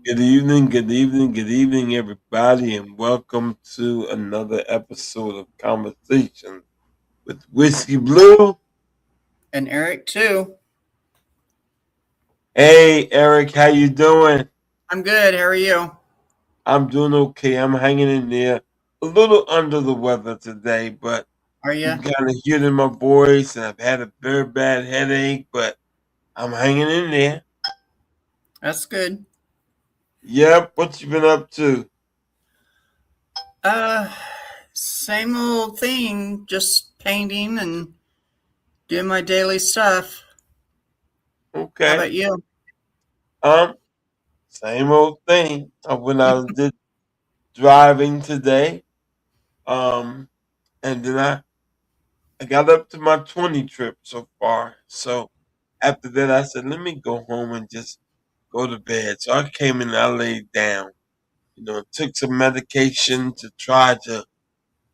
good evening, good evening, everybody, and welcome to another episode of Conversations with Whiskey Blue. And Eric too. Hey, Eric, how you doing? I'm good. How are you? I'm doing okay. I'm hanging in there. A little under the weather today, but Are you you? can kind of hear it in my voice, and I've had a very bad headache, but I'm hanging in there. That's good. Yep, what you been up to? Uh, Same old thing. Just painting and doing my daily stuff. How Okay. about you? Um, Same old thing. I went out and did driving today. Um, and then I got up to my 20 trip so far. So after that, I said, let me go home and just go to bed. So I came in and I laid down, took some medication to try to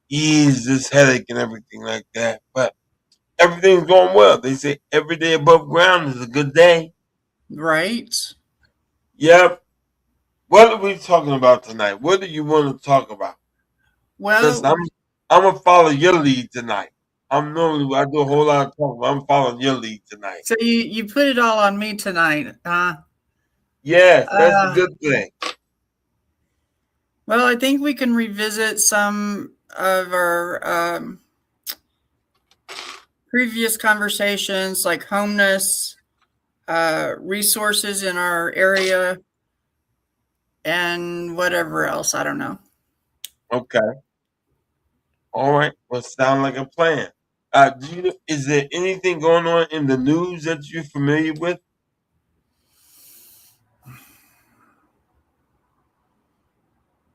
ease this headache and everything like that. But everything's going well. They say every day above ground is a good day. Right. Yep. What are we talking about tonight? What do you want to talk about? Because Well, I'm gonna follow your lead tonight. I do a whole lot of talking, but I'm following your lead tonight. so you put it all on me tonight, huh? Yes, that's a Uh, good thing. well, I think we can revisit some of our previous conversations, like homeless, resources in our area, and whatever else. I don't know. Okay. All right. Well, sound like a plan. Is there anything going on in the news that you're familiar with?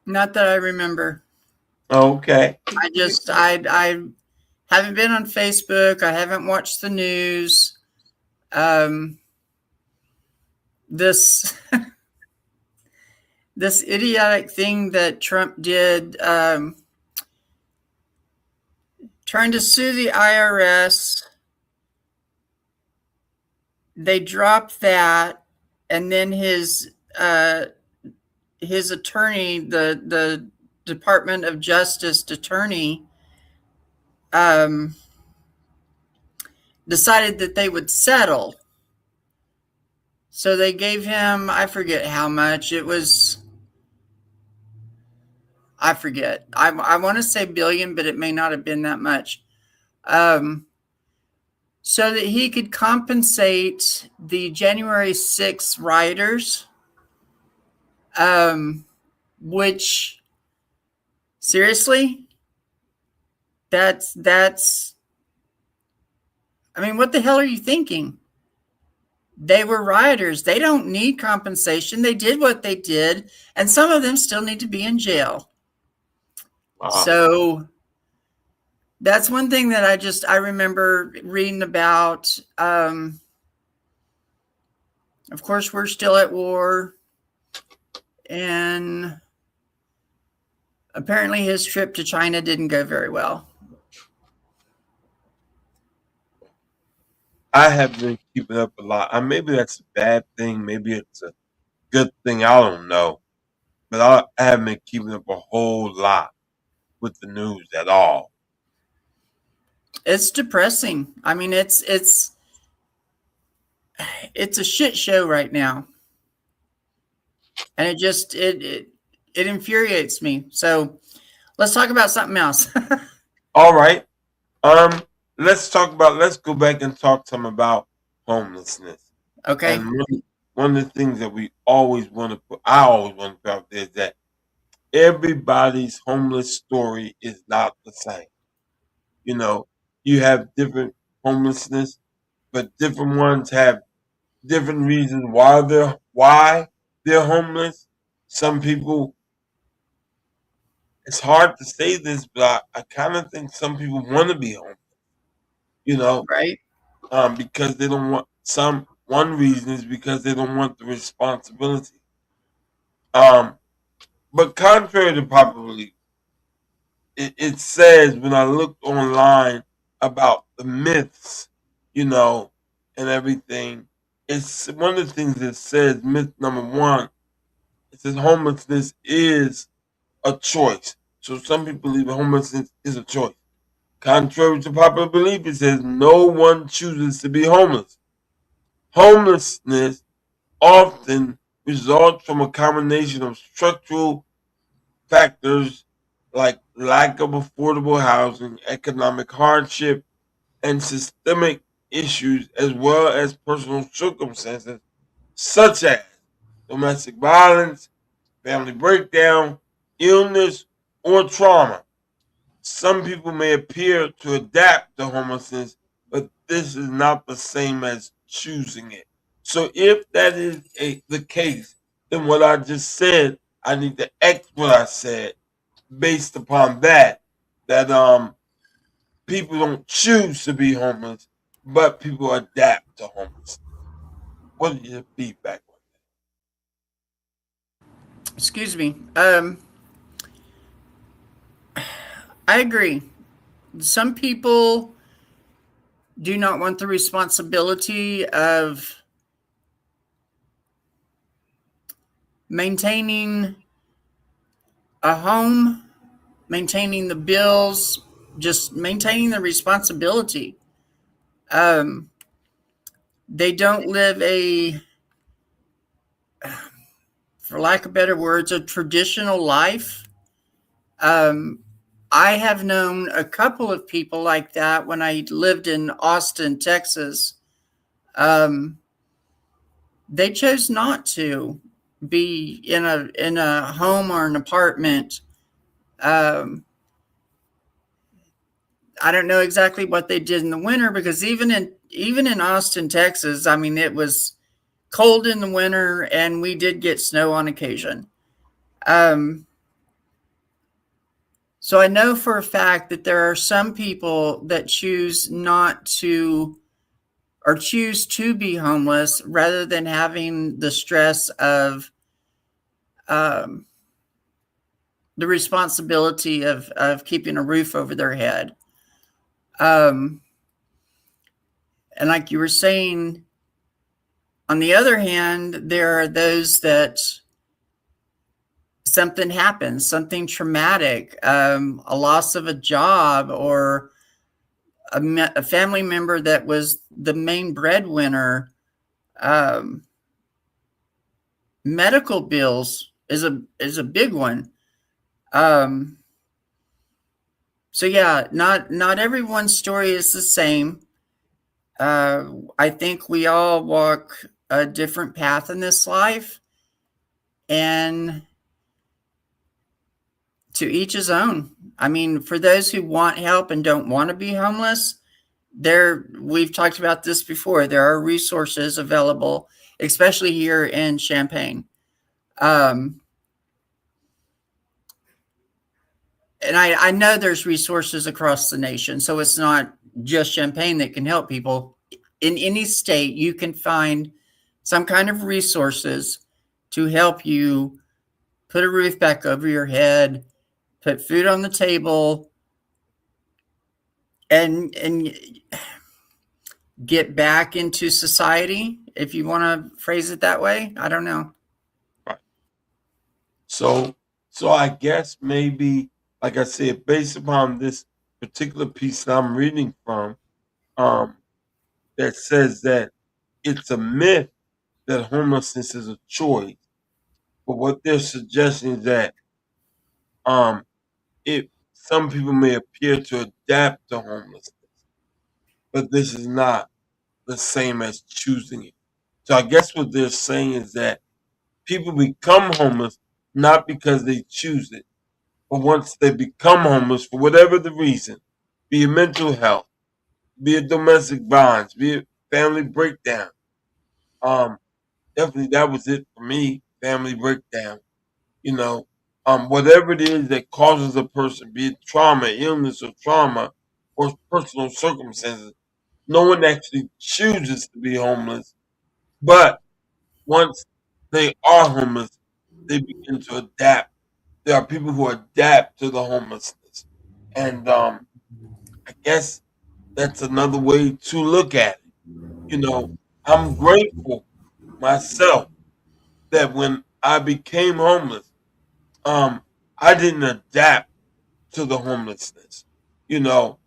Not that I remember. Okay. I haven't been on Facebook. I haven't watched the news. Um, this this idiotic thing that Trump did, trying to sue the IRS. They dropped that, and then his attorney, the Department of Justice attorney, um, decided that they would settle. So they gave him, I forget how much. It was, I forget. I want to say billion, but it may not have been that much. Um, so that he could compensate the January 6th rioters, um, which seriously, that's. I mean, what the hell are you thinking? They were rioters. They don't need compensation. They did what they did, and some of them still need to be in jail. Uh, So that's one thing that I remember reading about. Of course, we're still at war, and apparently his trip to China didn't go very well. I have been keeping up a lot. Maybe that's a bad thing. Maybe it's a good thing. I don't know. But I haven't been keeping up a whole lot with the news at all. It's depressing. I mean, it's a shit show right now, and it infuriates me. So let's talk about something else. All right. Um, let's go back and talk some about homelessness. And Okay. one of the things that I always want to put out there is that everybody's homeless story is not the same. You know, you have different homelessness, but different ones have different reasons why they're homeless. Some people, it's hard to say this, but I kind of think some people want to be homeless. You know, Right. because they don't want some. One reason is because they don't want the responsibility. Um, but contrary to popular belief, it says when I looked online about the myths, you know, and everything. It's one of the things that says myth number one. It says homelessness is a choice. So some people believe homelessness is a choice. Contrary to popular belief, it says no one chooses to be homeless. Homelessness often results from a combination of structural factors like lack of affordable housing, economic hardship, and systemic issues, as well as personal circumstances such as domestic violence, family breakdown, illness, or trauma. Some people may appear to adapt to homelessness, but this is not the same as choosing it. So if that is the case, then what I just said, I need to X what I said based upon that. That people don't choose to be homeless, but people adapt to homelessness. What is your feedback on Excuse me. I agree. Some people do not want the responsibility of maintaining a home, maintaining the bills, just maintaining the responsibility. Um, they don't live a, for lack of better words, a traditional life. Um, I have known a couple of people like that when I lived in Austin, Texas. Um, they chose not to be in a home or an apartment. Um, I don't know exactly what they did in the winter because even in Austin, Texas, I mean it was cold in the winter and we did get snow on occasion. Um, so I know for a fact that there are some people that choose not to or choose to be homeless rather than having the stress of um, the responsibility of keeping a roof over their head. Um, and like you were saying, on the other hand, there are those that something happens, something traumatic, a loss of a job, or a family member that was the main breadwinner. Um, medical bills is a big one. Um, so yeah, not everyone's story is the same. I think we all walk a different path in this life, and to each his own. I mean, for those who want help and don't want to be homeless, we've talked about this before. There are resources available, especially here in Champaign. Um, and I know there's resources across the nation, so it's not just Champaign that can help people. In any state, you can find some kind of resources to help you put a roof back over your head, put food on the table, and get back into society, if you want to phrase it that way. I don't know. that? Right. So, so I guess maybe, like I said, based upon this particular piece that I'm reading from, um, that says that it's a myth that homelessness is a choice. But what they're suggesting is that um, it some people may appear to adapt to homelessness, but this is not the same as choosing it. So I guess what they're saying is that people become homeless not because they choose it, but once they become homeless for whatever the reason, be it mental health, be it domestic violence, be it family breakdown. Um, Definitely that was it for me, family breakdown. You know, whatever it is that causes a person, be it trauma, illness, or trauma, or personal circumstances, no one actually chooses to be homeless. But once they are homeless, they begin to adapt. There are people who adapt to the homelessness, and I guess that's another way to look at it. You know, I'm grateful myself that when I became homeless, um, I didn't adapt to the homelessness. You know,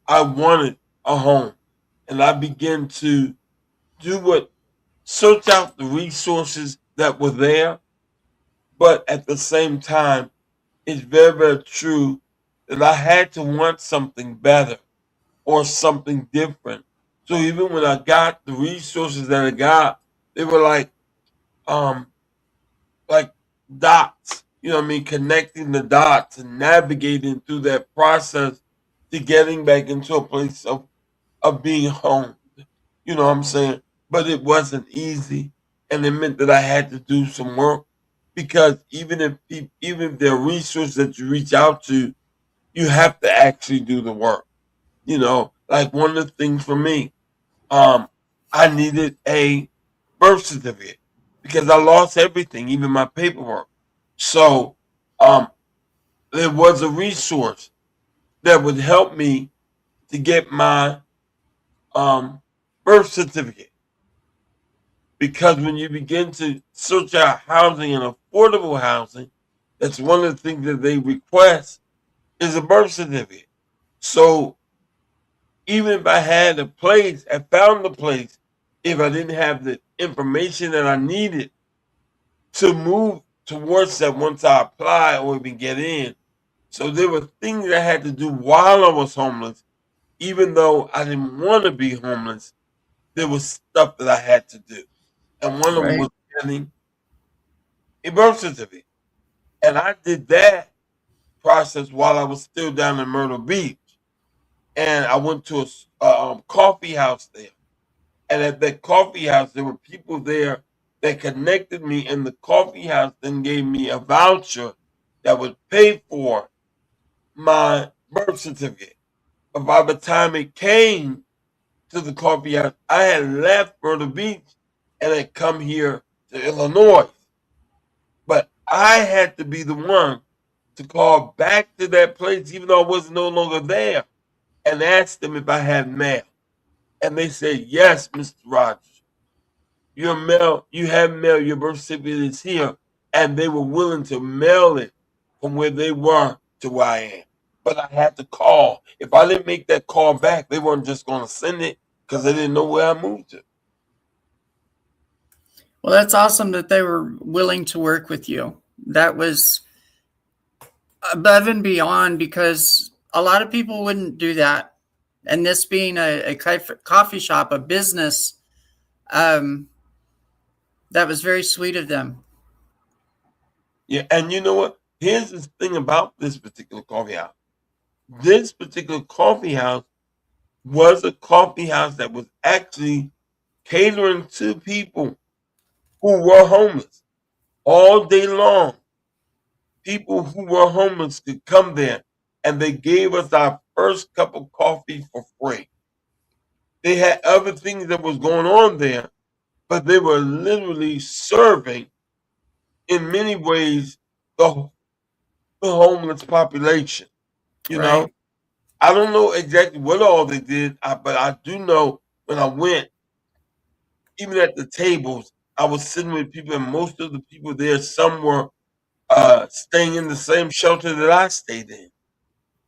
I wanted a home, and I began to do what search out the resources that were there, but at the same time, it's very, very true that I had to want something better or something different. So even when I got the resources that I got, they were um like dots, you know what I mean, connecting the dots and navigating through that process to getting back into a place of being home. You know what I'm saying? But it wasn't easy, and it meant that I had to do some work because even if there are resources that you reach out to, you have to actually do the work. You know, like one of the things for me, um, I needed a birth certificate because I lost everything, even my paperwork. So, um, there was a resource that would help me to get my um birth certificate because when you begin to search out housing and affordable housing, that's one of the things that they request is a birth certificate. So even if I had a place, I found the place, if I didn't have the information that I needed to move towards that once I apply or even get in. So there were things I had to do while I was homeless, even though I didn't want to be homeless. There was stuff that I had to do, and one of them Right. was getting a birth certificate. And I did that process while I was still down in Myrtle Beach. And I went to a coffee house there. And at that coffee house, there were people there that connected me. And the coffee house then gave me a voucher that would pay for my birth certificate. But by the time it came to the coffee house, I had left Myrtle Beach and had come here to Illinois. But I had to be the one to call back to that place, even though I was no longer there, and ask them if I had mail. And they said, "Yes, Mr. Rogers, your mail, you have mail, your birth certificate is here." And they were willing to mail it from where they were to where I am. But I had to call. If I didn't make that call back, they weren't just going to send it because they didn't know where I moved to. Well, that's awesome that they were willing to work with you. That was above and beyond because a lot of people wouldn't do that. And this being a coffee shop, a business, um, that was very sweet of them. Yeah, and you know what? Here's the thing about this particular coffee house. This particular coffee house was a coffee house that was actually catering to people who were homeless all day long. People who were homeless could come there, and they gave us our first cup of coffee for free. They had other things that was going on there, but they were literally serving, in many ways, the, the homeless population. You know, Right. I don't know exactly what all they did, but I do know when I went, even at the tables, I was sitting with people, and most of the people there, some were staying in the same shelter that I stayed in.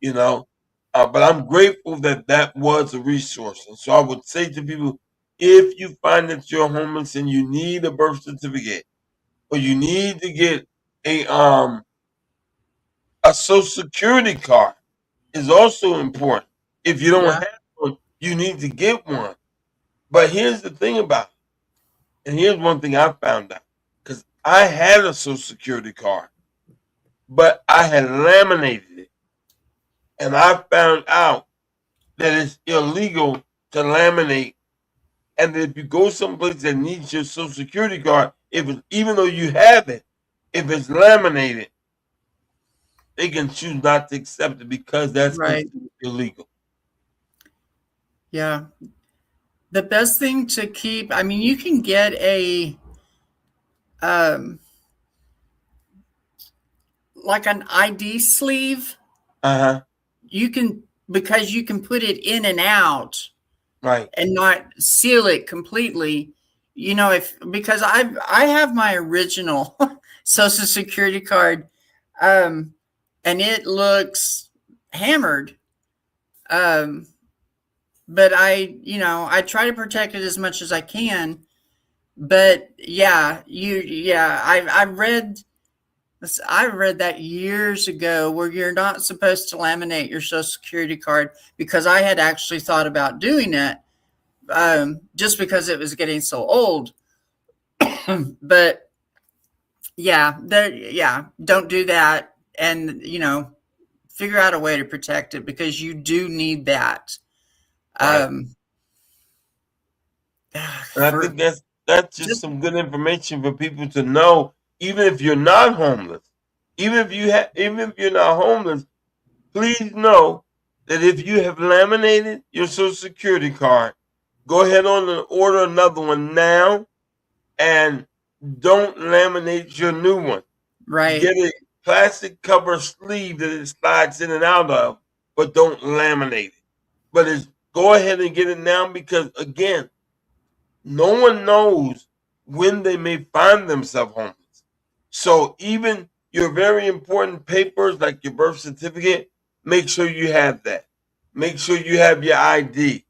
You know, but I'm grateful that that was a resource, and so I would say to people, if you find that you're homeless and you need a birth certificate, or you need to get a um a social security card, is also important. If you don't Yeah. have one, you need to get one. But here's the thing about it, and here's one thing I found out, because I had a social security card, but I had laminated it, and I found out that it's illegal to laminate, and that if you go someplace that needs your social security card, if it, even though you have it, if it's laminated, they can choose not to accept it because that's Right. considered illegal. Yeah. The best thing to keep, I mean, you can get a, um, like an ID sleeve. Uh huh. You can, because you can put it in and out Right. and not seal it completely. if because I have my original social security card, um, and it looks hammered. Um, but I try to protect it as much as I can. But yeah, I read that years ago where you're not supposed to laminate your social security card because I had actually thought about doing it, just because it was getting so old. But don't do that, and figure out a way to protect it because you do need that. Right. Um, And I for think that's just just some good information for people to know, even if you're not homeless. Even if you're not homeless, please know that if you have laminated your social security card, go ahead on and order another one now, and don't laminate your new one. right. Get a plastic cover sleeve that it slides in and out of, but don't laminate it. But go ahead and get it now, because again, no one knows when they may find themselves homeless. So even your very important papers like your birth certificate, make sure you have that. Make sure you have your ID.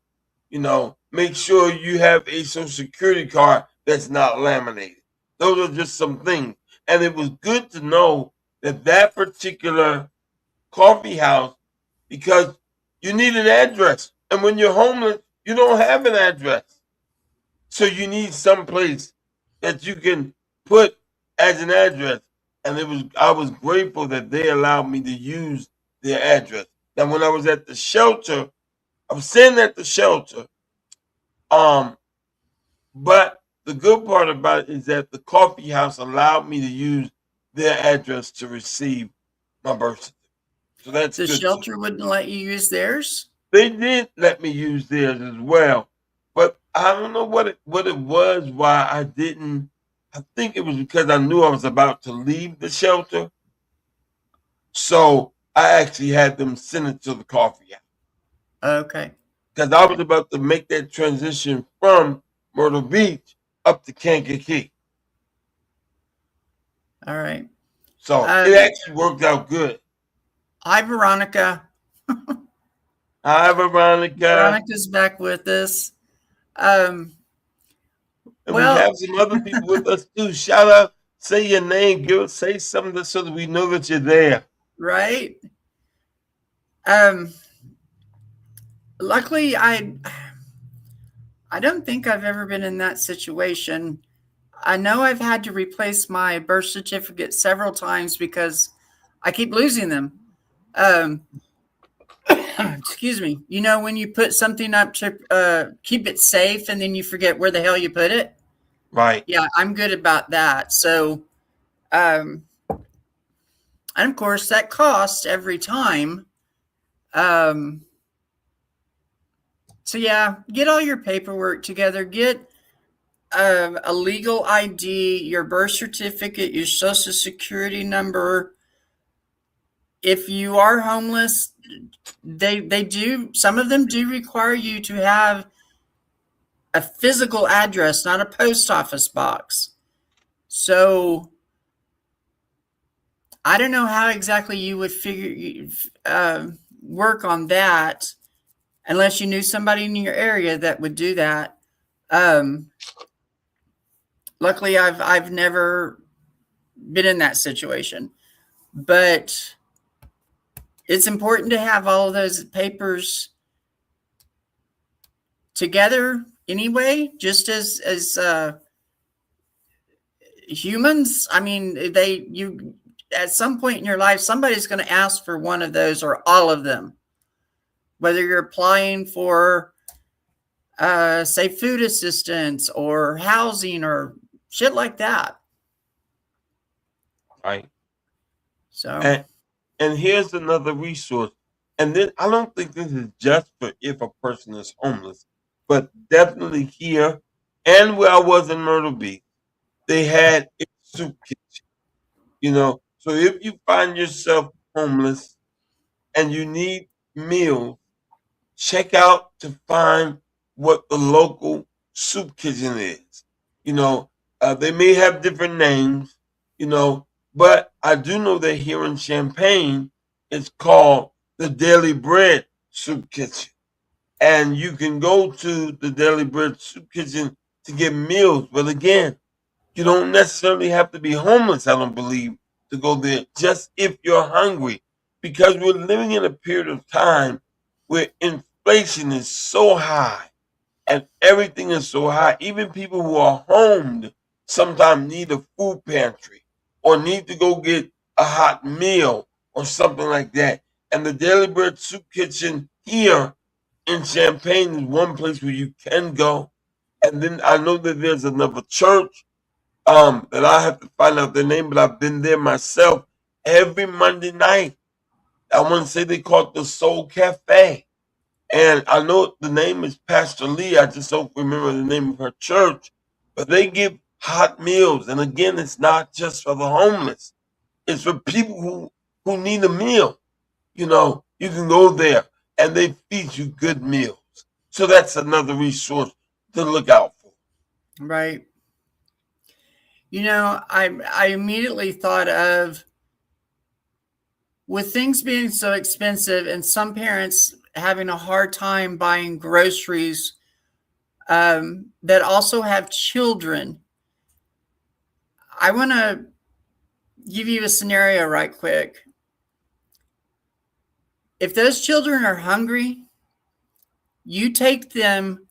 Make sure you have a social security card that's not laminated. Those are just some things. And it was good to know that particular coffee house, because you need an address. And when you're homeless, you don't have an address. So you need some place that you can put as an address. And I was grateful that they allowed me to use their address. Now when I was at the shelter, I was sitting at the shelter. Um, but the good part about it is that the coffee house allowed me to use their address to receive my birth certificate. So that's The good too. shelter wouldn't let you use theirs. They did let me use theirs as well, but I don't know what it was why I didn't. I think it was because I knew I was about to leave the shelter, so I actually had them send it to the coffee house Okay. because I was about to make that transition from Myrtle Beach up to Kankakee. All right. So it Um, actually worked out good. Hi, Veronica. Hi, Veronica. Veronica's back with us. Um, And we well, have some other people with us too. Shout out, say your name, say something so that we know that you're there. right. Um, Luckily, I don't think I've ever been in that situation. I know I've had to replace my birth certificate several times because I keep losing them. Um, excuse me. When you put something up to keep it safe and then you forget where the hell you put it? Right, Yeah, I'm good about that. So, um, and of course, that costs every time. Um, so, yeah, get all your paperwork together. Get a legal ID, your birth certificate, your social security number. If you are homeless, they do, some of them do require you to have a physical address, not a post office box. So I don't know how exactly you would work on that unless you knew somebody in your area that would do that. Um, Luckily, I've never been in that situation, but it's important to have all of those papers together anyway. Just as humans, I mean, you at some point in your life, somebody's going to ask for one of those or all of them, whether you're applying for, say, food assistance or housing or shit like that. right. So, And and here's another resource. And then I don't think this is just for if a person is homeless, but definitely here and where I was in Myrtle Beach, they had a soup kitchen. So if you find yourself homeless and you need meals, check out to find what the local soup kitchen is. You know, they may have different names, you know, but I do know that here in Champaign, it's called the Daily Bread Soup Kitchen. And you can go to the Daily Bread Soup Kitchen to get meals. But again, you don't necessarily have to be homeless, I don't believe, to go there, just if you're hungry. Because we're living in a period of time where inflation is so high and everything is so high. Even people who are homed sometimes need a food pantry or need to go get a hot meal or something like that. And the Daily Bread Soup Kitchen here in Champaign is one place where you can go. And then I know that there's another church that I have to find out the name, but I've been there myself every Monday night. I want to say they call it the Soul Cafe. And I know the name is Pastor Lee. I just don't remember the name of her church. But they give hot meals. And again, it's not just for the homeless. It's for people who need a meal. You know, you can go there and they feed you good meals. So that's another resource to look out for. Right. I immediately thought of, with things being so expensive and some parents having a hard time buying groceries, that also have children. I want to give you a scenario right quick. If those children are hungry, you take them,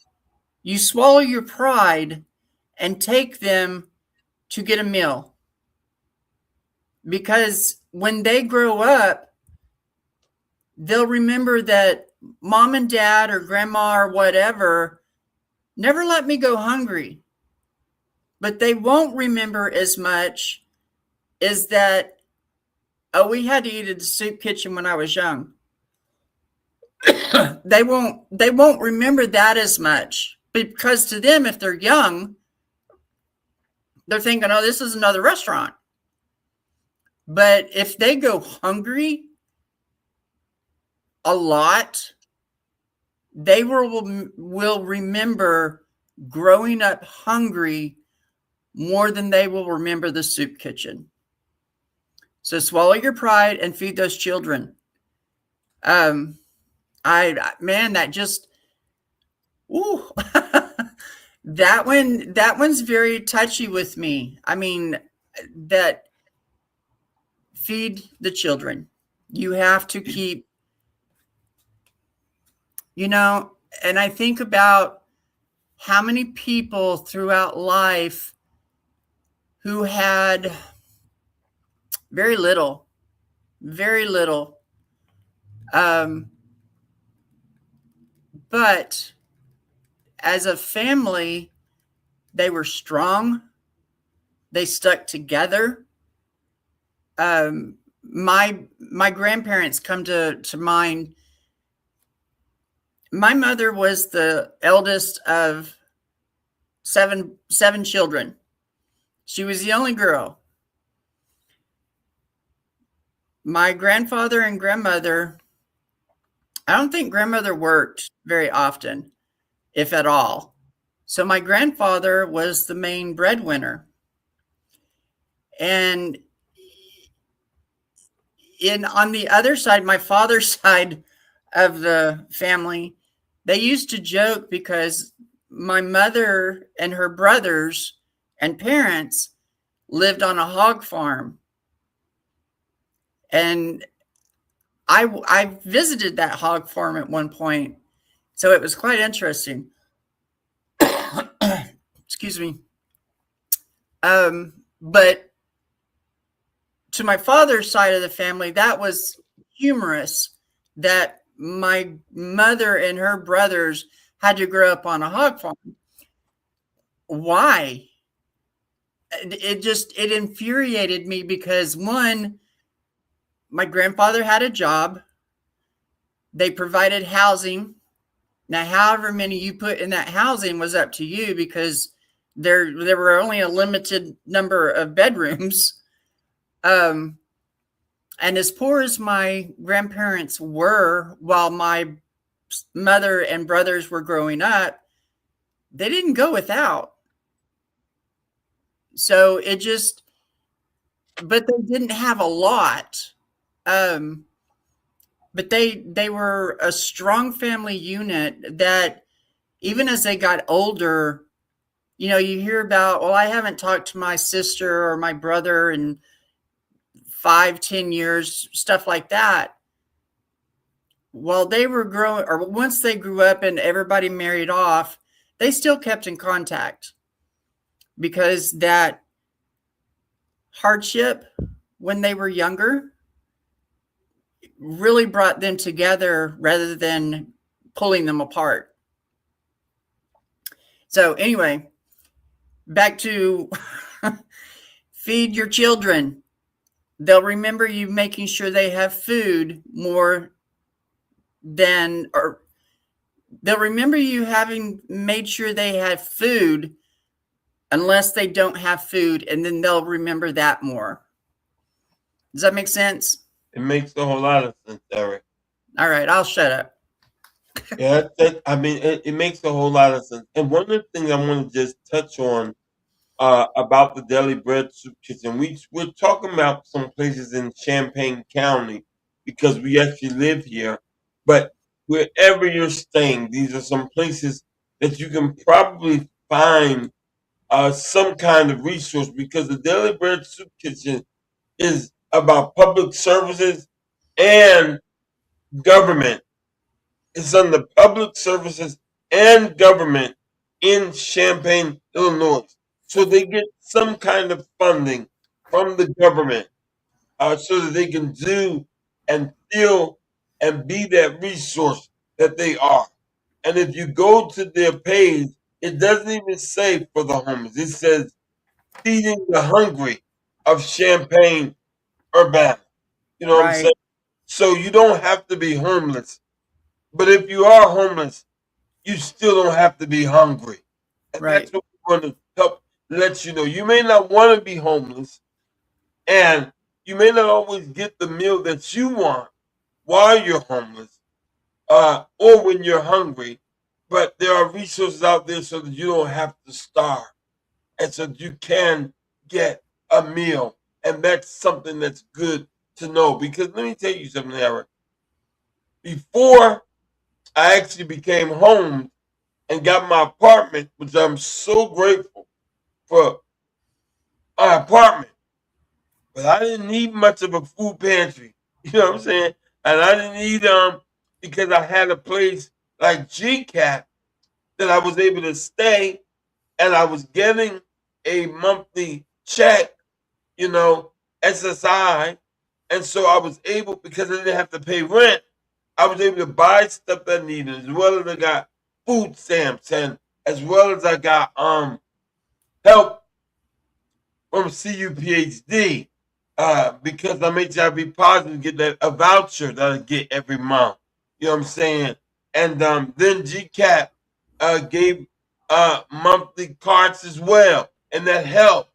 you swallow your pride and take them to get a meal. Because when they grow up, they'll remember that mom and dad or grandma or whatever never let me go hungry. But they won't remember as much as that, oh, we had to eat at the soup kitchen when I was young. They won't remember that as much, because to them, if they're young, they're thinking, oh, this is another restaurant. But if they go hungry a lot, they will remember growing up hungry more than they will remember the soup kitchen. So swallow your pride and feed those children. That just, ooh, that one's very touchy with me. I mean, that feed the children. You have to keep, and I think about how many people throughout life who had very little, very little. But as a family, they were strong. They stuck together. My grandparents come to mind. My mother was the eldest of seven children. She was the only girl. My grandfather and grandmother, I don't think grandmother worked very often, if at all. So my grandfather was the main breadwinner. And on the other side, my father's side of the family, they used to joke because my mother and her brothers and parents lived on a hog farm. And I visited that hog farm at one point. So it was quite interesting. Excuse me. But to my father's side of the family, that was humorous that my mother and her brothers had to grow up on a hog farm. Why? It infuriated me because, one, my grandfather had a job. They provided housing. Now, however many you put in that housing was up to you, because there were only a limited number of bedrooms. And as poor as my grandparents were while my mother and brothers were growing up, they didn't go without. So it just, but they didn't have a lot. Um, but they were a strong family unit that even as they got older, you hear about, well, I haven't talked to my sister or my brother in 5, 10 years, stuff like that. While they were growing, or once they grew up and everybody married off, they still kept in contact because that hardship when they were younger really brought them together rather than pulling them apart. So, anyway, back to feed your children. They'll remember you making sure they have food more than, or they'll remember you having made sure they have food unless they don't have food, and then they'll remember that more. Does that make sense? It makes a whole lot of sense, Eric. All right, I'll shut up. Yeah, I mean, it makes a whole lot of sense. And one of the things I want to just touch on about the Deli Bread Soup Kitchen, we're talking about some places in Champaign County because we actually live here. But wherever you're staying, these are some places that you can probably find some kind of resource because the Deli Bread Soup Kitchen is about public services and government. It's under public services and government in Champaign, Illinois. So they get some kind of funding from the government so that they can do and feel and be that resource that they are. And if you go to their page, it doesn't even say for the homeless. It says feeding the hungry of Champaign, Urbana. You know what I'm saying? Right, So you don't have to be homeless. But if you are homeless, you still don't have to be hungry. And that's right, what we want to help let you know. You may not want to be homeless, and you may not always get the meal that you want while you're homeless or when you're hungry, but there are resources out there so that you don't have to starve and so that you can get a meal. And that's something that's good to know because let me tell you something, Eric. Before I actually became home and got my apartment, which I'm so grateful for my apartment, but I didn't need much of a food pantry. You know what I'm saying? And I didn't need because I had a place like GCAP that I was able to stay and I was getting a monthly check, SSI. And so I was able, because I didn't have to pay rent, I was able to buy stuff that I needed, as well as I got food stamps and as well as I got help from CUPHD because I made sure I be positive get that a voucher that I get every month. You know what I'm saying? And then GCAP gave monthly cards as well, and that helped.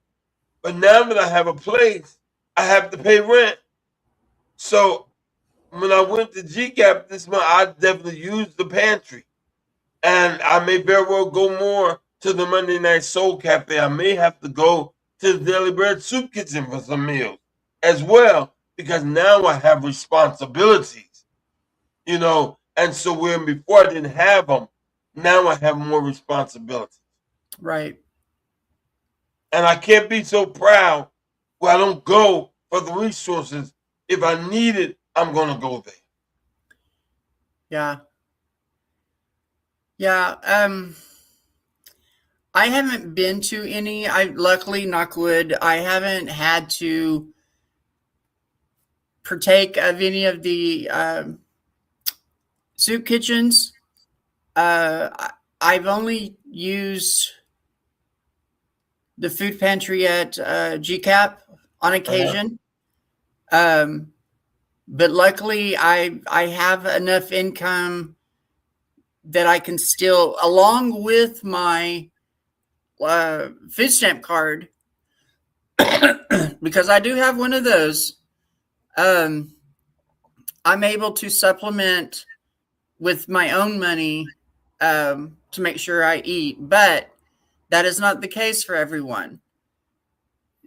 But now that I have a place, I have to pay rent. So when I went to GCAP this month, I definitely used the pantry. And I may very well go more to the Monday Night Soul Cafe. I may have to go to the Daily Bread Soup Kitchen for some meals as well, because now I have responsibilities, And so when before I didn't have them, now I have more responsibilities. right. And I can't be so proud where I don't go for the resources. If I need it, I'm going to go there. Yeah. Yeah. I haven't been to any. I luckily, knock wood, I haven't had to partake of any of the soup kitchens. I've only used the food pantry at GCAP on Uh-huh. occasion. Um, but luckily, I have enough income that I can still, along with my food stamp card, because I do have one of those. Um, I'm able to supplement with my own money to make sure I eat, but that is not the case for everyone.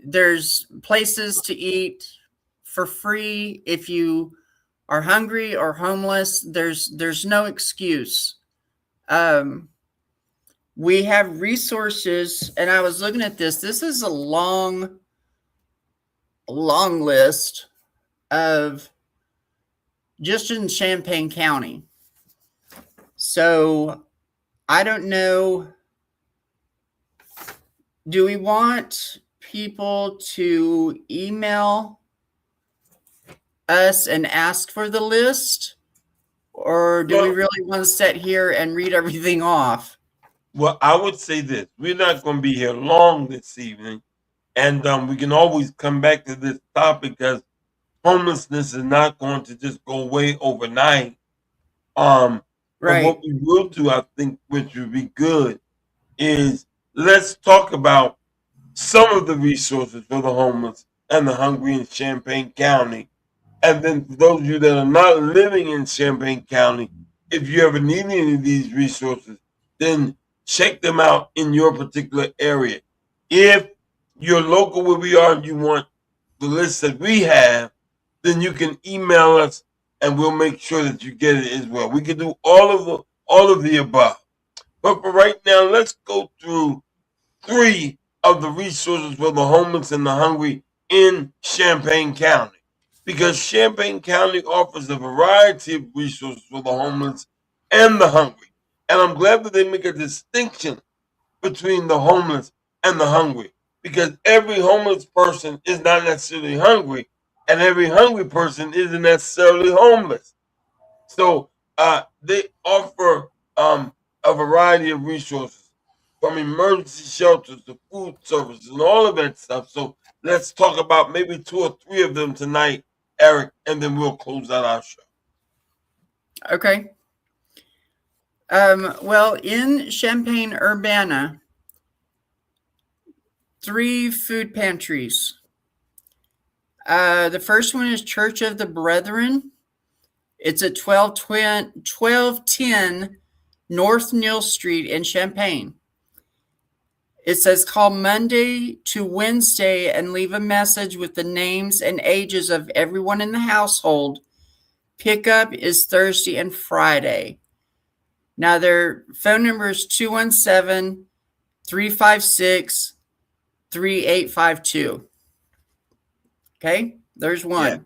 There's places to eat for free if you are hungry or homeless. There's no excuse. Um, we have resources, and I was looking at this. This is a long list of just in Champaign County. So I don't know. Do we want people to email us and ask for the list? Or do we Well, really want to sit here and read everything off? well, I would say this: we're not going to be here long this evening, and we can always come back to this topic because homelessness is not going to just go away overnight. Um, but Right. what we will do, I think, which would be good, is let's talk about some of the resources for the homeless and the hungry in Champaign County. And then for those of you that are not living in Champaign County, if you ever need any of these resources, then check them out in your particular area. If you're local where we are and you want the list that we have, then you can email us and we'll make sure that you get it as well. We can do all of the above. But for right now, let's go through three of the resources for the homeless and the hungry in Champaign County. Because Champaign County offers a variety of resources for the homeless and the hungry. And I'm glad that they make a distinction between the homeless and the hungry. Because every homeless person is not necessarily hungry, and every hungry person isn't necessarily homeless. So they offer a variety of resources from emergency shelters to food services and all of that stuff. So let's talk about maybe two or three of them tonight, Eric, and then we'll close out our show. Okay. Well, in Champaign Urbana, 3 food pantries. The first one is Church of the Brethren. It's at 1210 North Neal Street in Champaign. It says call Monday to Wednesday and leave a message with the names and ages of everyone in the household. Pickup is Thursday and Friday. Now their phone number is 217-356-3852. Okay, there's Yeah.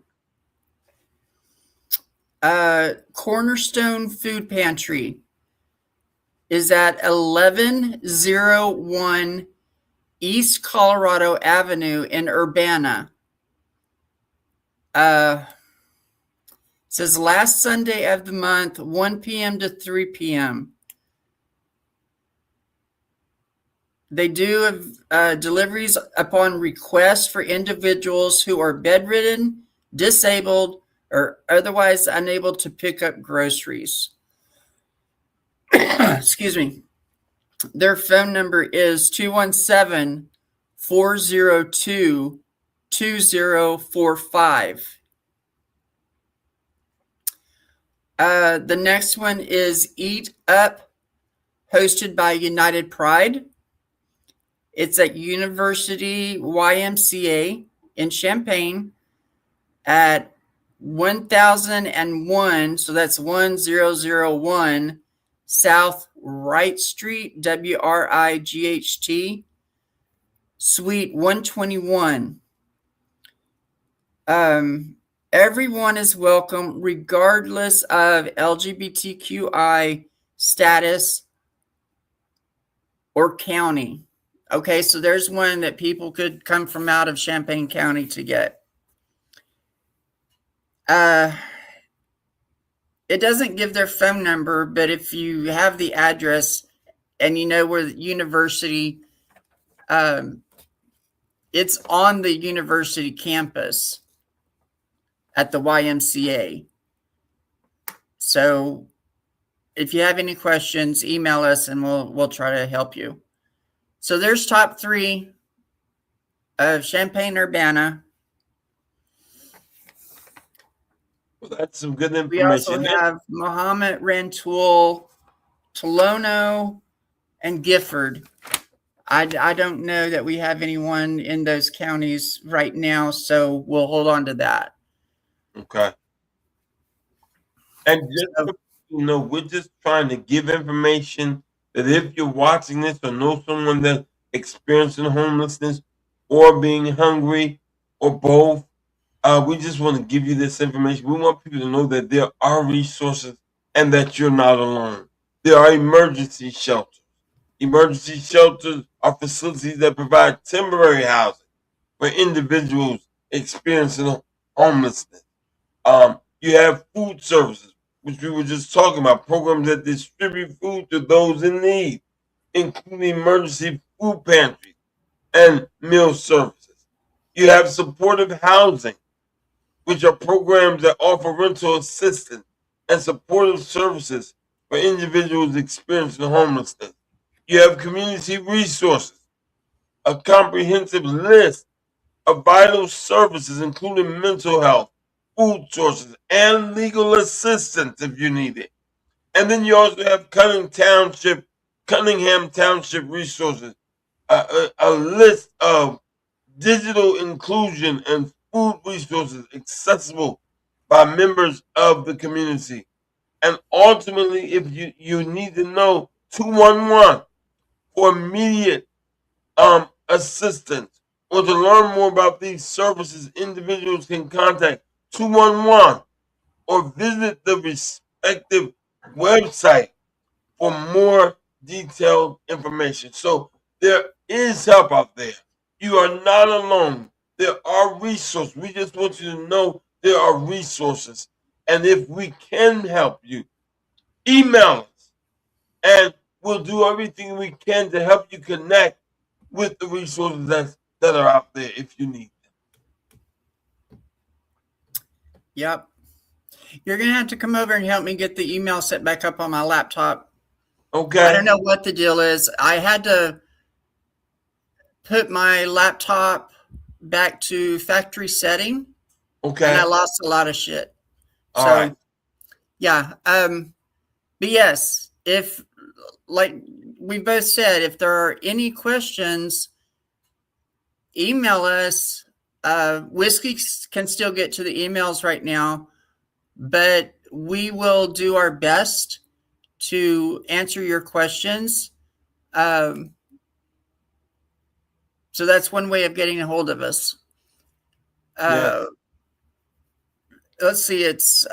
one. Cornerstone Food Pantry is at 1101 East Colorado Avenue in Urbana. It says last Sunday of the month, 1 p.m. to 3 p.m. They do deliveries upon request for individuals who are bedridden, disabled, or otherwise unable to pick up groceries. Excuse me. Their phone number is 217-402-2045. The next one is Eat Up, hosted by United Pride. It's at University YMCA in Champaign at 1001, so that's 1001 South Wright Street, WRIGHT, Suite 121. Everyone is welcome, regardless of LGBTQI status or county. Okay, so there's one that people could come from out of Champaign County to get. It doesn't give their phone number, but if you have the address and you know where the university, it's on the university campus at the YMCA. So if you have any questions, email us and we'll try to help you. So there's top 3 of Champaign Urbana. Well, that's some good We also information. have Mahomet, Rantoul, Tolono, and Gifford. I don't know that we have anyone in those counties right now, so we'll hold on to that. Okay. And just So, so you know, we're just trying to give information that if you're watching this or know someone that's experiencing homelessness or being hungry or both, we just want to give you this information. We want people to know that there are resources and that you're not alone. There are emergency shelters. Emergency shelters are facilities that provide temporary housing for individuals experiencing homelessness. You have food services, which we were just talking about, programs that distribute food to those in need, including emergency food pantries and meal services. You have supportive housing, which are programs that offer rental assistance and supportive services for individuals experiencing homelessness. You have community resources, a comprehensive list of vital services, including mental health, food sources, and legal assistance if you need it. And then you also have Cunningham Township resources, a list of digital inclusion and food resources accessible by members of the community. And ultimately, if you need to know 211 for immediate assistance or to learn more about these services, individuals can contact 211 or visit the respective website for more detailed information. So there is help out there. You are not alone. There are resources. We just want you to know there are resources. And if we can help you, email us and we'll do everything we can to help you connect with the resources that are out there if you need yep. You're going to have to come over and help me get the email set back up on my laptop. them. I don't Okay? know what the deal is. I had to put my laptop back to factory setting and I Okay? lost a lot of shit. All right. So, yeah. But yes, if, like we both said, if there are any questions, email us. Whisky can still get to the emails right now, but we will do our best to answer your questions. Um, so that's one way of getting a hold of us. Uh, Yes. let's see, it's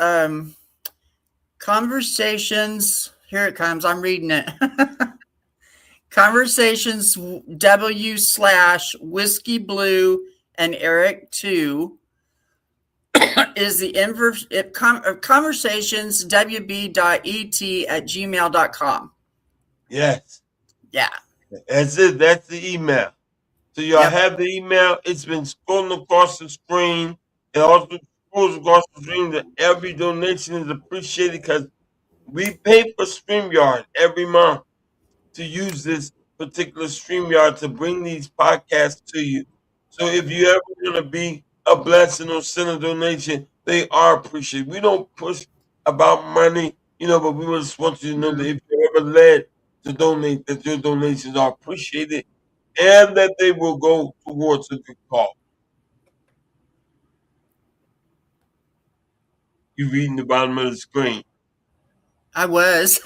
conversations. Here it comes. I'm reading it. Conversations W/Whiskey Blue and Eric 2 is the inverse conversations wb.et@gmail.com. Yes. Yeah. That's it. That's the email. So y'all Yep. have the email. It's been scrolling across the screen. It also scrolls across the screen that every donation is appreciated because we pay for StreamYard every month to use this particular StreamYard to bring these podcasts to you. So if you ever want to be a blessing or send a donation, they are appreciated. We don't push about money, but we just want you to know that Mhm. if you're ever led to donate, that your donations are appreciated and that they will go towards a good cause. You reading the bottom of the screen. I was.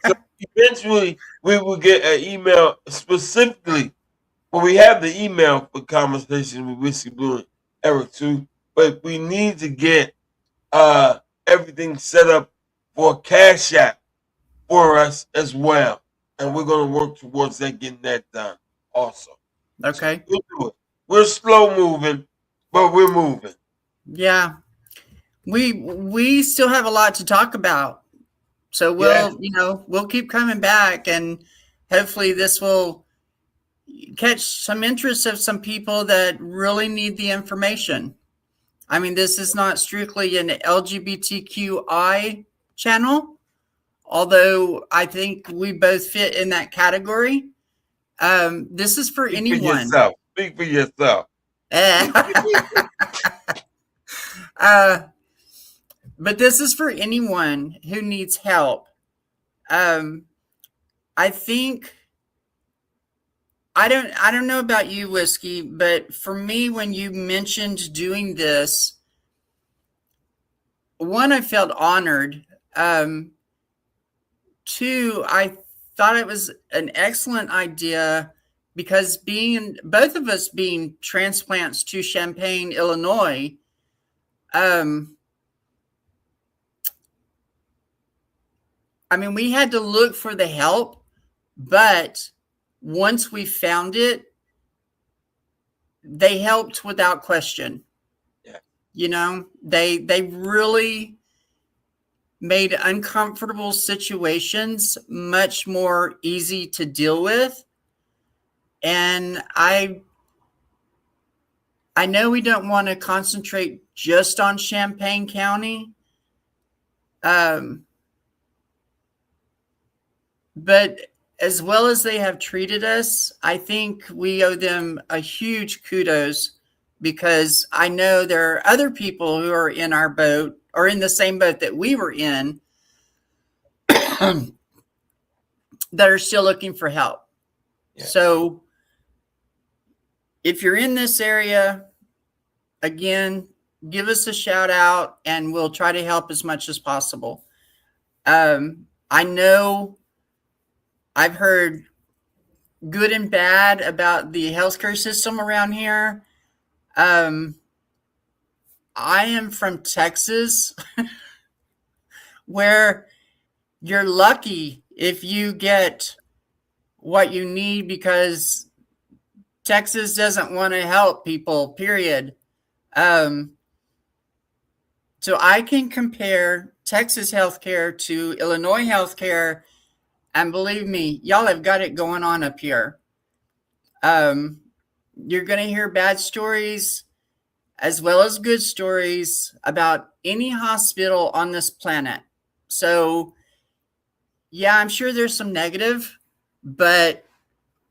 So eventually we will get an email specifically. Well, we have the email for conversation with Whiskey Blue and Eric too, but we need to get everything set up for Cash App for us as well. And we're gonna work towards that getting that done also. So Okay. we'll do it. We're slow moving, but we're moving. Yeah. We still have a lot to talk about. So Yes. we'll keep coming back and hopefully this will catch some interest of some people that really need the information. I mean, this is not strictly an LGBTQI channel, although I think we both fit in that category. This is for Speak for anyone. yourself. Speak for yourself. uh, but this is for anyone who needs help. Um, I think I don't know about you, Whiskey, but for me, when you mentioned doing this, one, I felt honored. Um, Two, I thought it was an excellent idea because being both of us being transplants to Champaign, Illinois, um, I mean, we had to look for the help, but once we found it, they helped without question. Yeah, They really made uncomfortable situations much more easy to deal with. And I know we don't want to concentrate just on Champaign County, um, but as well as they have treated us, I think we owe them a huge kudos because I know there are other people who are in our boat or in the same boat that we were in that are still looking for help. yeah, So if you're in this area, again, give us a shout out and we'll try to help as much as possible. I know I've heard good and bad about the healthcare system around here. Um, I am from Texas, where you're lucky if you get what you need because Texas doesn't want to help people, period. Um, so I can compare Texas healthcare to Illinois healthcare, and believe me, y'all have got it going on up here. Um, you're going to hear bad stories as well as good stories about any hospital on this planet. So, yeah, I'm sure there's some negative, but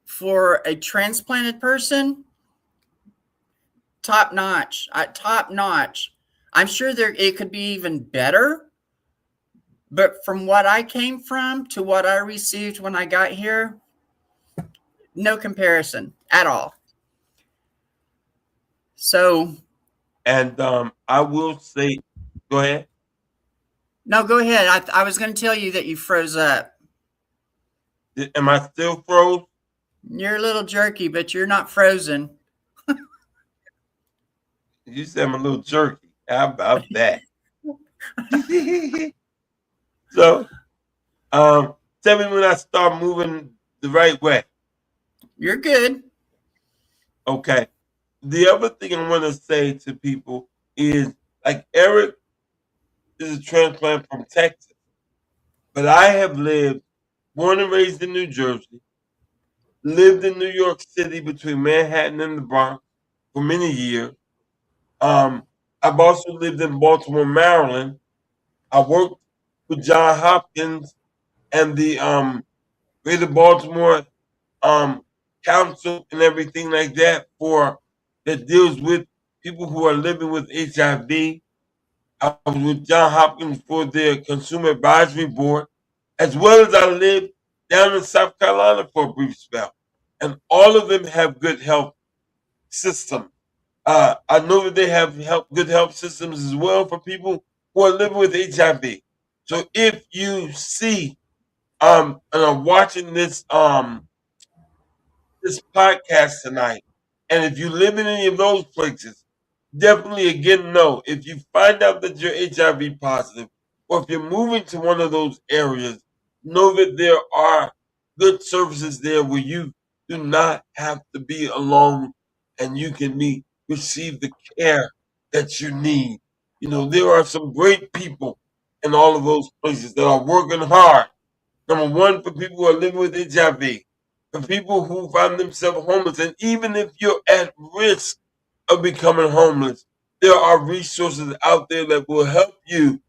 for a transplanted person, top notch, top notch. I'm sure there it could be even better, but from what I came from to what I received when I got here, no comparison at all. So, and I will say, go ahead. no, go ahead. I was going to tell you that you froze up. Am I still froze? You're a little jerky, but you're not frozen. You said I'm a little jerky. How about that? So, tell me when I start moving the right way. You're good. Okay. The other thing I want to say to people is like Eric is a transplant from Texas, but I have lived, born and raised in New Jersey, lived in New York City between Manhattan and the Bronx for many years. Um, I've also lived in Baltimore, Maryland. I worked with John Hopkins and the Greater Baltimore um, Council and everything like that for that deals with people who are living with HIV. I was with John Hopkins for their Consumer Advisory Board, as well as I lived down in South Carolina for a brief spell. And all of them have good health systems. I know that they have good health systems as well for people who are living with HIV. So if you see and are watching this podcast tonight, and if you live in any of those places, definitely again know if you find out that you're HIV positive, or if you're moving to one of those areas, know that there are good services there where you do not have to be alone and you can receive the care that you need. You know, there are some great people in all of those places that are working hard. Number one, for people who are living with HIV, for people who find themselves homeless, and even if you're at risk of becoming homeless, there are resources out there that will help you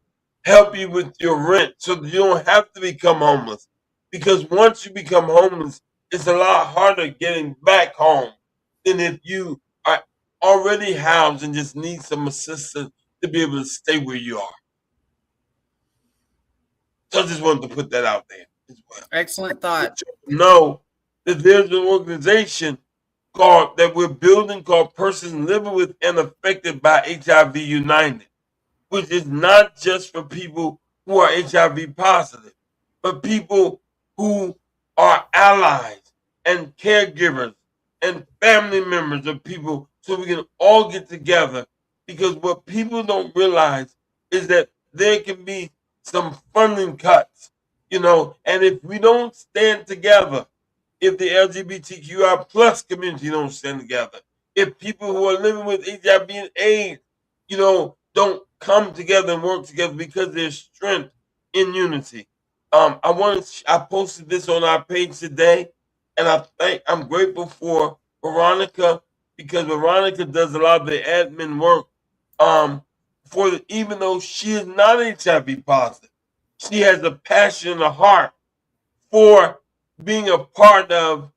with your rent so that you don't have to become homeless. Because once you become homeless, it's a lot harder getting back home than if you are already housed and just need some assistance to be able to stay where you are. So I just wanted to put that out there as well. Excellent Let thought. you know that there's an organization called that we're building called Persons Living with and Affected by HIV United, which is not just for people who are HIV positive, but people who are allies and caregivers and family members of people, so we can all get together. Because what people don't realize is that there can be some funding cuts, and if we don't stand together, if the LGBTQI plus community don't stand together, if people who are living with HIV and AIDS, don't come together and work together because there's strength in unity. I posted this on our page today, and I'm grateful for Veronica because Veronica does a lot of the admin work. Even though she is not HIV positive, she has a passion and a heart for being a part of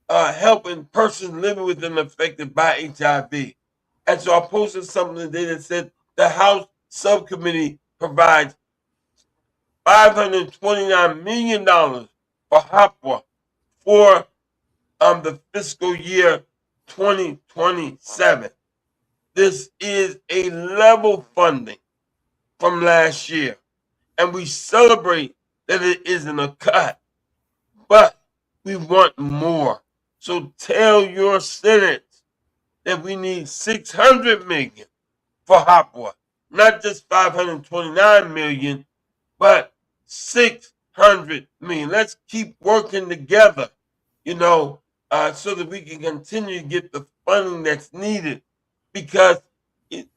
helping persons living with and affected by HIV. And so I posted something today that said the House subcommittee provides $529 million for HOPWA for the fiscal year 2027. This is a level funding from last year, and we celebrate that it isn't a cut, but we want more. So tell your Senate that we need 600 million for Hopwa, not just 529 million, but 600 million. Let's keep working together, so that we can continue to get the funding that's needed. Because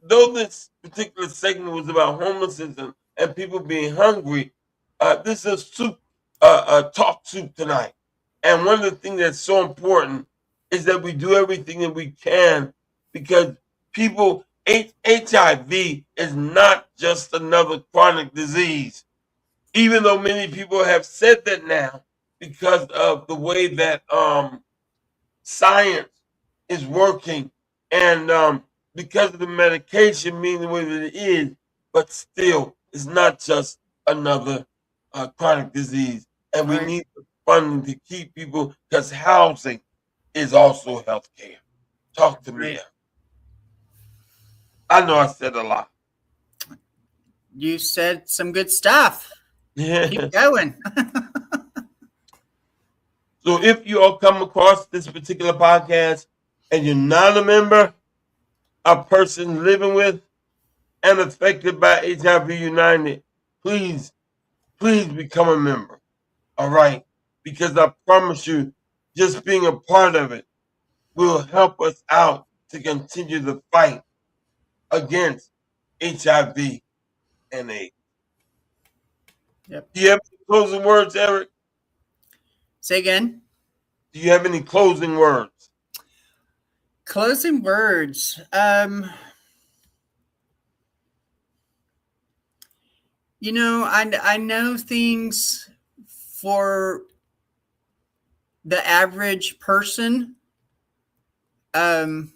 though this particular segment was about homelessness and people being hungry, this is talk soup tonight. And one of the things that's so important is that we do everything that we can, because HIV is not just another chronic disease, even though many people have said that now because of the way that science is working, and because of the medication being the way that it is, but still, it's not just another chronic disease. And we Right. need the funding to keep people, because housing is also health care. Talk to me. Right. I know I said a lot. You said some good stuff. Keep So going. if you all come across this particular podcast and you're not a member, a person living with and affected by HIV United, please, please become a member. All right? Because I promise you, just being a part of it will help us out to continue the fight against HIV and AIDS. Yep. Do you have any closing words, Eric? Say again. Do you have any closing words? Closing words. I know things for the average person um,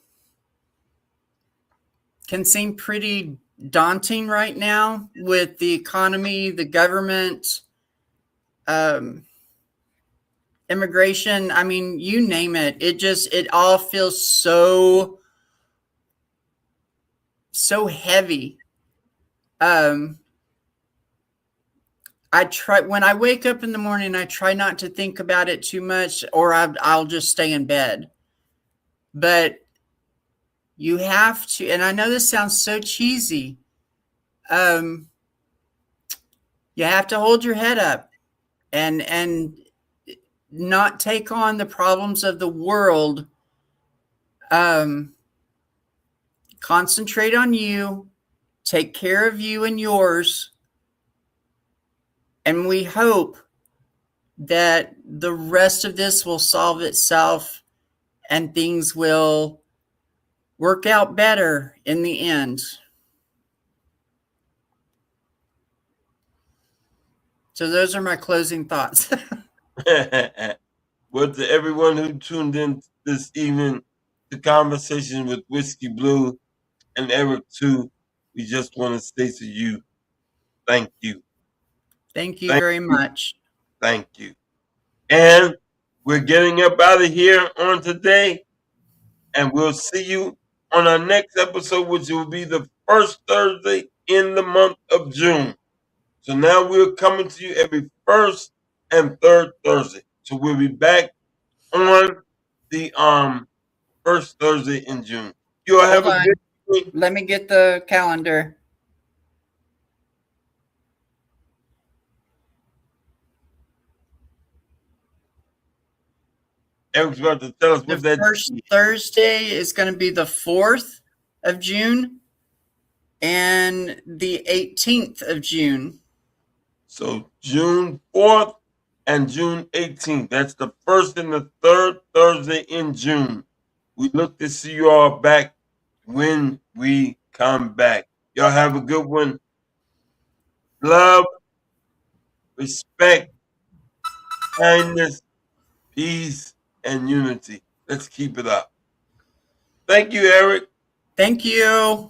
can seem pretty daunting right now with the economy, the government, um, immigration. I mean, you name it. It all feels so heavy. Um, I try when I wake up in the morning. I try not to think about it too much, or I'll just stay in bed. But you have to, and I know this sounds so cheesy. Um, you have to hold your head up and not take on the problems of the world. Um, Concentrate on you, take care of you and yours, and we hope that the rest of this will solve itself and things will work out better in the end. So those are my closing thoughts. Well, to everyone who tuned in this evening to Conversation with Whiskey Blue and Eric too, we just want to say to you, thank you. Thank you Thank very you. much. Thank you. And We're getting up out of here on today, and we'll see you on our next episode, which will be the first Thursday in the month of June. So now we're coming to you every first and third Thursday. So we'll be back on the first Thursday in June. You all have Hold a good on. evening. Let me get the calendar. Eric's about to tell us The what that first is. Thursday is going to be the 4th of June and the 18th of June. So June 4th and June 18th. That's the first and the third Thursday in June. We look to see you all back when we come back. Y'all have a good one. Love, respect, kindness, peace, and unity. Let's keep it up. Thank you, Eric. Thank you.